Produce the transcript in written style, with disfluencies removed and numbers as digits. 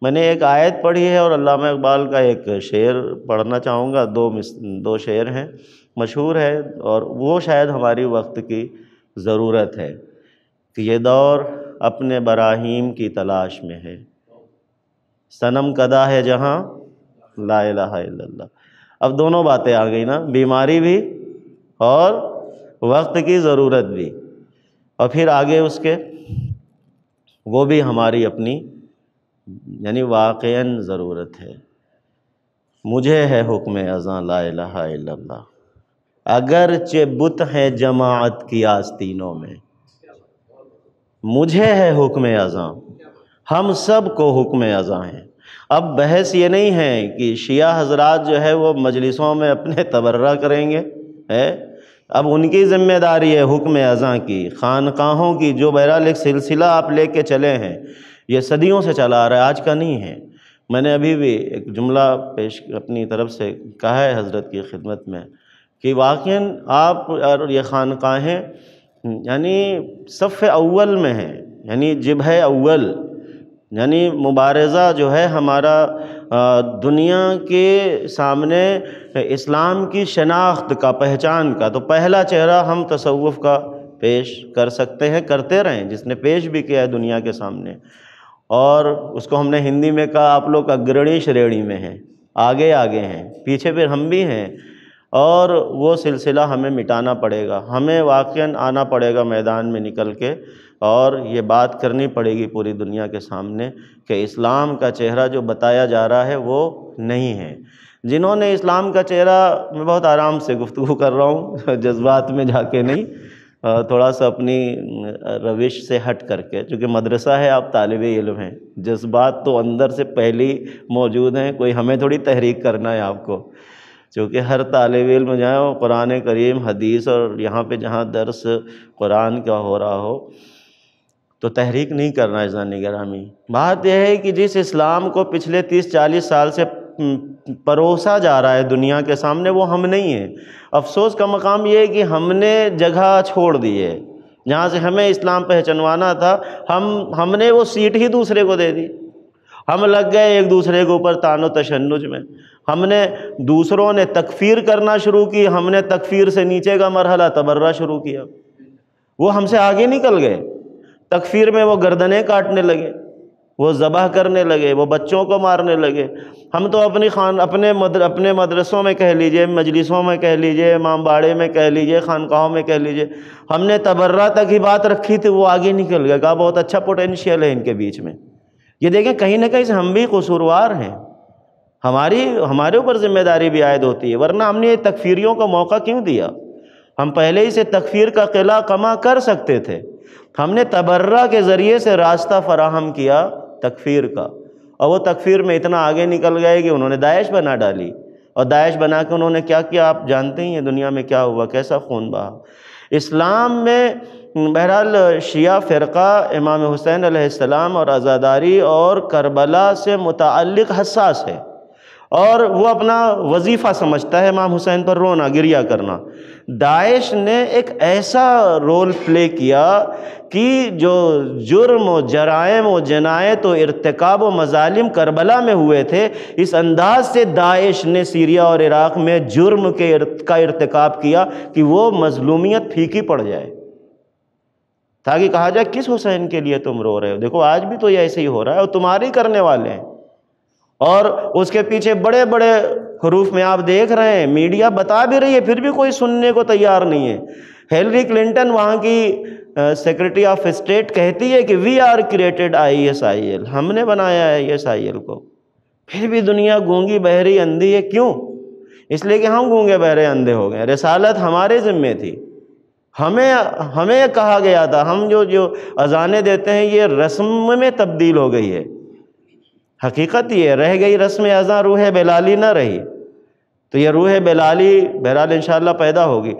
میں نے ایک آیت پڑھی ہے اور علامہ اقبال کا ایک شعر پڑھنا چاہوں گا، دو شعر ہیں، مشہور ہے، اور وہ شاید ہماری وقت کی ضرورت ہے کہ یہ دور اپنے براہیم کی تلاش میں ہے، صنم کدہ ہے جہاں لا الہ الا اللہ۔ اب دونوں باتیں آ گئی نا، بیماری بھی اور وقت کی ضرورت بھی، اور پھر آگے اس کے وہ بھی ہماری اپنی یعنی واقعاً ضرورت ہے۔ مجھے ہے حکم اذاں لا الہ الا اللہ، اگرچہ بت ہیں جماعت کی آستینوں میں، مجھے ہے حکم اذاں، ہم سب کو حکم اذاں ہے۔ اب بحث یہ نہیں ہے کہ شیعہ حضرات جو ہے وہ مجلسوں میں اپنے تبرہ کریں گے، اب ان کی ذمہ داری ہے حکم اذاں کی، خانقاہوں کی، جو بہرحال ایک سلسلہ آپ لے کے چلے ہیں، یہ صدیوں سے چلا آ رہا ہے، آج کا نہیں ہے۔ میں نے ابھی بھی ایک جملہ پیش اپنی طرف سے کہا ہے حضرت کی خدمت میں کہ واقعاً آپ اور یہ خانقاہیں یعنی صف اول میں ہیں، یعنی جبہہ اول، یعنی مبارزہ جو ہے ہمارا دنیا کے سامنے اسلام کی شناخت کا، پہچان کا، تو پہلا چہرہ ہم تصوف کا پیش کر سکتے ہیں، کرتے رہیں، جس نے پیش بھی کیا ہے دنیا کے سامنے، اور اس کو ہم نے ہندی میں کہا آپ لوگ اگرڑی شریڑی میں ہیں، آگے آگے ہیں، پیچھے پھر ہم بھی ہیں، اور وہ سلسلہ ہمیں مٹانا پڑے گا، ہمیں واقعاً آنا پڑے گا میدان میں نکل کے، اور یہ بات کرنی پڑے گی پوری دنیا کے سامنے کہ اسلام کا چہرہ جو بتایا جا رہا ہے وہ نہیں ہے۔ جنہوں نے اسلام کا چہرہ، میں بہت آرام سے گفتگو کر رہا ہوں، جذبات میں جا کے نہیں، تھوڑا سا اپنی روش سے ہٹ کر کے، چونکہ مدرسہ ہے، آپ طالب علم ہیں، جذبات تو اندر سے پہلی موجود ہیں، کوئی ہمیں تھوڑی تحریک کرنا ہے آپ کو، چونکہ ہر طالب علم جو ہے وہ قرآن کریم، حدیث، اور یہاں پہ جہاں درس قرآن کا ہو رہا ہو تو تحریک نہیں کرنا ہے۔ عزیزان گرامی، بات یہ ہے کہ جس اسلام کو پچھلے 30-40 سال سے پروسا جا رہا ہے دنیا کے سامنے، وہ ہم نہیں ہیں۔ افسوس کا مقام یہ ہے کہ ہم نے جگہ چھوڑ دی ہے، جہاں سے ہمیں اسلام پہچنوانا تھا، ہم نے وہ سیٹ ہی دوسرے کو دے دی، ہم لگ گئے ایک دوسرے کے اوپر طعن و تشنج میں، ہم نے، دوسروں نے تکفیر کرنا شروع کی، ہم نے تکفیر سے نیچے کا مرحلہ تبرہ شروع کیا، وہ ہم سے آگے نکل گئے، تکفیر میں وہ گردنیں کاٹنے لگے، وہ ذبح کرنے لگے، وہ بچوں کو مارنے لگے۔ ہم تو اپنے مدرسوں میں کہہ لیجئے، مجلسوں میں کہہ لیجئے، امام باڑے میں کہہ لیجئے، خانقاہوں میں کہہ لیجئے، ہم نے تبرہ تک ہی بات رکھی تھی، وہ آگے نکل گئے، کہا بہت اچھا پوٹینشیل ہے ان کے بیچ میں۔ یہ دیکھیں کہیں نہ کہیں سے ہم بھی قصوروار ہیں، ہمارے اوپر ذمہ داری بھی عائد ہوتی ہے، ورنہ ہم نے تکفیریوں کو موقع کیوں دیا؟ ہم پہلے ہی سے تکفیر کا قلعہ کما کر سکتے تھے، ہم نے تبرہ کے ذریعے سے راستہ فراہم کیا تکفیر کا، اور وہ تکفیر میں اتنا آگے نکل گئے کہ انہوں نے داعش بنا ڈالی، اور داعش بنا کے انہوں نے کیا کیا آپ جانتے ہی ہیں، دنیا میں کیا ہوا، کیسا خون بہا۔ اسلام میں بہرحال شیعہ فرقہ امام حسین علیہ السلام اور عزاداری اور کربلا سے متعلق حساس ہے، اور وہ اپنا وظیفہ سمجھتا ہے امام حسین پر رونا گریہ کرنا۔ داعش نے ایک ایسا رول پلے کیا کہ جو جرم و جرائم و جنایت و ارتکاب و مظالم کربلا میں ہوئے تھے، اس انداز سے داعش نے سیریا اور عراق میں جرم کا ارتکاب کیا کہ وہ مظلومیت پھیکی پڑ جائے، تاکہ کہا جائے کس حسین کے لیے تم رو رہے ہو، دیکھو آج بھی تو یہ ایسے ہی ہو رہا ہے، اور تمہاری کرنے والے ہیں۔ اور اس کے پیچھے بڑے بڑے حروف میں آپ دیکھ رہے ہیں، میڈیا بتا بھی رہی ہے، پھر بھی کوئی سننے کو تیار نہیں ہے۔ ہیلری کلنٹن وہاں کی سیکرٹری آف اسٹیٹ کہتی ہے کہ وی آر کریٹڈ ISIL، ہم نے بنایا ہے ISIL کو، پھر بھی دنیا گونگی بہری اندھی ہے۔ کیوں؟ اس لیے کہ ہم گونگے بہرے اندھے ہو گئے، رسالت ہمارے ذمہ تھی، ہمیں کہا گیا تھا، ہم جو اذانیں دیتے ہیں یہ رسم میں تبدیل ہو گئی ہے، حقیقت یہ رہ گئی رسم اذاں، روح بلالی نہ رہی، تو یہ روح بلالی بہرحال انشاءاللہ پیدا ہوگی۔